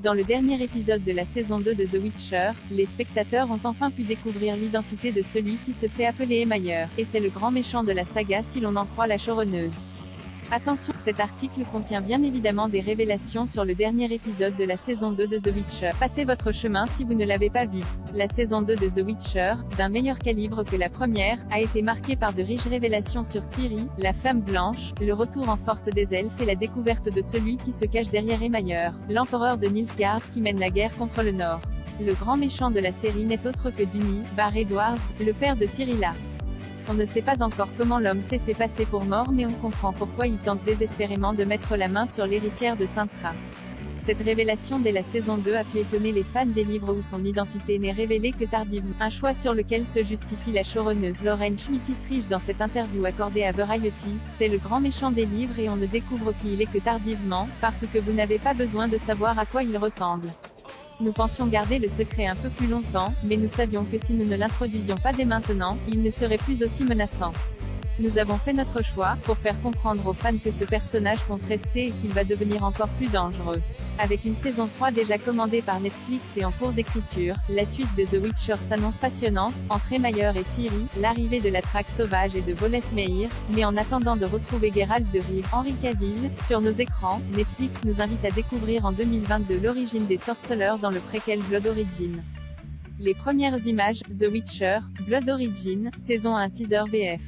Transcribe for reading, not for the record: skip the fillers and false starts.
Dans le dernier épisode de la saison 2 de The Witcher, les spectateurs ont enfin pu découvrir l'identité de celui qui se fait appeler Émailleur, et c'est le grand méchant de la saga si l'on en croit la showrunneuse. Attention, cet article contient bien évidemment des révélations sur le dernier épisode de la saison 2 de The Witcher. Passez votre chemin si vous ne l'avez pas vu. La saison 2 de The Witcher, d'un meilleur calibre que la première, a été marquée par de riches révélations sur Ciri, la Flamme Blanche, le retour en force des elfes et la découverte de celui qui se cache derrière Émailleur, l'empereur de Nilfgaard qui mène la guerre contre le Nord. Le grand méchant de la série n'est autre que Duny, Bar Edwards, le père de Cyrilla. On ne sait pas encore comment l'homme s'est fait passer pour mort, mais on comprend pourquoi il tente désespérément de mettre la main sur l'héritière de Cintra. Cette révélation dès la saison 2 a pu étonner les fans des livres où son identité n'est révélée que tardivement, un choix sur lequel se justifie la showrunneuse Lauren Schmittis-Rich dans cette interview accordée à Variety. C'est le grand méchant des livres et on ne découvre qui il est que tardivement, parce que vous n'avez pas besoin de savoir à quoi il ressemble. Nous pensions garder le secret un peu plus longtemps, mais nous savions que si nous ne l'introduisions pas dès maintenant, il ne serait plus aussi menaçant. Nous avons fait notre choix, pour faire comprendre aux fans que ce personnage compte rester et qu'il va devenir encore plus dangereux. Avec une saison 3 déjà commandée par Netflix et en cours d'écriture, la suite de The Witcher s'annonce passionnante, entre Émailleur et Ciri, l'arrivée de la traque sauvage et de Volesmeir, mais en attendant de retrouver Geralt de Rive, Henry Cavill, sur nos écrans, Netflix nous invite à découvrir en 2022 l'origine des sorceleurs dans le préquel Blood Origin. Les premières images, The Witcher, Blood Origin, saison 1 teaser VF.